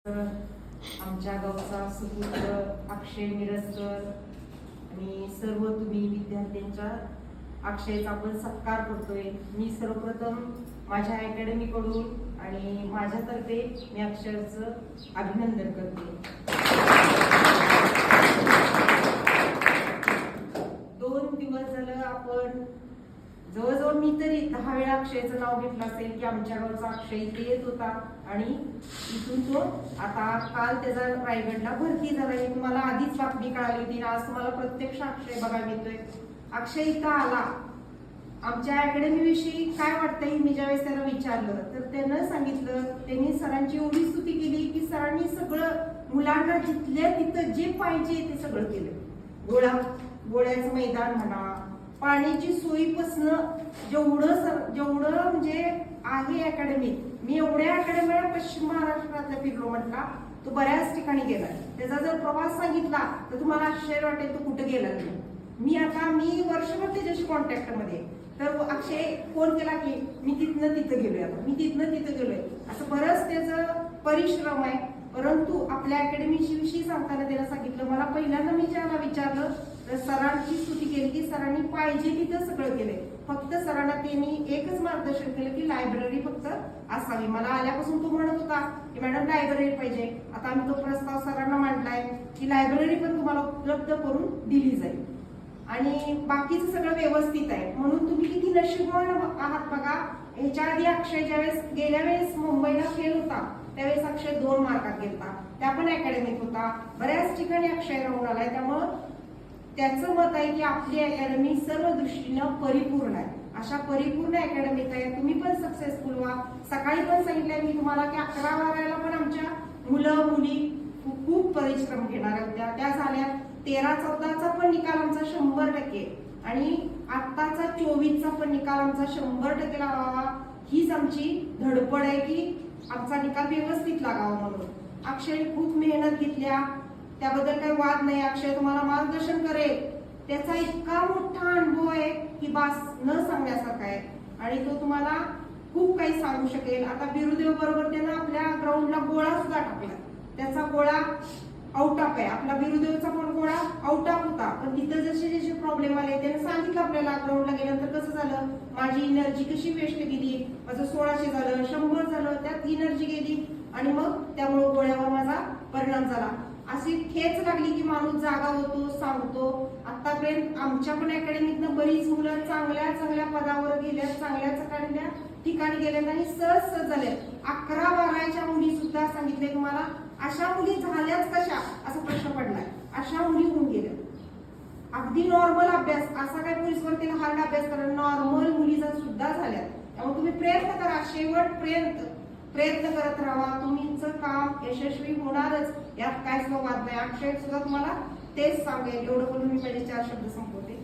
आमच्या गावचा सुपुत्र अक्षय मिरजकर आणि सर्व तुम्ही विद्यार्थ्यांच्या अक्षयचा आपण सत्कार करतोय। मी सर्वप्रथम माझ्या अकॅडमी कडून आणि माझ्यातर्फे मी अक्षयचं अभिनंदन करते। 2 दिवस झालं आपण जवळजवळ मी तरी 10 वेळा अक्षयचं नाव घेतलं असेल की आमच्या गावचा अक्षय इथे येत होता आणि इथून तो आता काल त्याचा रायगडला भरती झाला। हे तुम्हाला आधीच बातमी कळाली होती, आज तुम्हाला प्रत्यक्ष अक्षय बघायला मिळतोय। अक्षय इथं आला, आमच्या अकॅडमी विषयी काय वाटतंय मी ज्यावेळेस त्याला विचारलं तर त्यानं सांगितलं, त्यांनी सरांची एवढी स्तुती केली की सरांनी सगळं मुलांना जिथल्या तिथं जे पाहिजे ते सगळं केलं। गोळ्याचं मैदान म्हणा, पाण्याची सोयीपासून जेवढं म्हणजे आहे अकॅडमीत, मी एवढ्या अकॅडमी पश्चिम महाराष्ट्रातल्या फिरलो म्हटला, तो बऱ्याच ठिकाणी गेला। त्याचा जर प्रवास सांगितला तर तुम्हाला आश्चर्य वाटेल तो कुठे गेला नाही। मी वर्षभर त्याच्याशी कॉन्टॅक्ट मध्ये, तर अक्षय फोन केला की मी तिथनं तिथं गेलोय, आता मी तिथनं तिथं गेलोय, असं बरंच त्याचं परिश्रम आहे। परंतु आपल्या अकॅडमीची विषयी सांगताना त्याला सांगितलं, मला पहिल्यांदा मी ज्याला विचारलं तर सरांची स्तुती केली की सरांनी पाहिजे तिथं सगळं केलंय। फक्त सरांना त्यांनी एकच मार्गदर्शन केलं की लायब्ररी फक्त असावी। मला आल्यापासून तो म्हणत होता की मॅडम लायब्ररी पाहिजे, आता आम्ही तो प्रस्ताव सरांना मांडलाय की लायब्ररी पण तुम्हाला उपलब्ध करून दिली जाईल आणि बाकीचं सगळं व्यवस्थित आहे। म्हणून तुम्ही किती नशीबवान आहात बघा। ह्याच्या आधी अक्षय ज्यावेळेस गेल्या वेळेस मुंबईला फेल होता त्यावेळेस अक्षय 2 मार्कात गेलता, त्या पण अकॅडमीत होता, बऱ्याच ठिकाणी अक्षय राहून आलाय। त्यामुळं त्याचं मत आहे की आपली अकॅडमी सर्व दृष्टीनं परिपूर्ण आहे, अशा परिपूर्ण अकॅडमीत आहे। तुम्ही पण सक्सेसफुल व्हा। सकाळी पण सांगितलंय मी तुम्हाला की 11-12ला पण आमच्या मुलं मुली खूप परिश्रम घेणार होत्या, त्या झाल्या। 13-14चा पण निकाल आमचा 100% आणि आत्ताचा 24चा पण निकाल आमचा 100% लावावा, हीच आमची धडपड आहे की आमचा निकाल व्यवस्थित लागावा म्हणून। अक्षय खूप मेहनत घेतल्या, त्याबद्दल काही वाद नाही। अक्षय तुम्हाला मार्गदर्शन करेल, त्याचा इतका मोठा अनुभव आहे की बास न सांगण्यासारखा आहे आणि तो तुम्हाला खूप काही सांगू शकेल। आता बिरुदेव बरोबर त्यानं आपल्या ग्राउंडला गोळा सुद्धा टाकला, त्याचा गोळा आउट ऑफ आहे। आपला बिरुदेवचा पण गोळा आउट ऑफ होता, पण तिथं जसे जसे प्रॉब्लेम आले त्याने सांगितलं आपल्याला ग्राउंडला गेल्यानंतर कसं झालं, माझी एनर्जी कशी वेस्ट गेली, माझं 1600 झालं, 100 झालं, त्यात एनर्जी गेली आणि मग त्यामुळे गोळ्यावर माझा परिणाम झाला। अशी खेच लागली की माणूस जागा होतो, सांगतो। आतापर्यंत आमच्या पण अकॅडमीतनं बरीच मुलं चांगल्या पदावर गेल्या, चांगल्या ठिकाणी गेल्या आणि सहज झाल्या। 11-12च्या मुली सुद्धा सांगितले तुम्हाला अशा मुली झाल्याच कशा असा प्रश्न पडलाय, अशा मुली होऊन गेल्या। अगदी नॉर्मल अभ्यास, असा काय पोलीस वरती हार्ड अभ्यास करा, नॉर्मल मुलीचा सुद्धा झाल्या। त्यामुळे तुम्ही प्रयत्न करा, शेवटपर्यंत प्रयत्न करत राहा, तुमचं काम यशस्वी होणारच, यात काहीच वाद नाही। अक्षय सुद्धा तुम्हाला तेच सांगेल। एवढं बोलून मी पहिले 4 शब्द संपवते।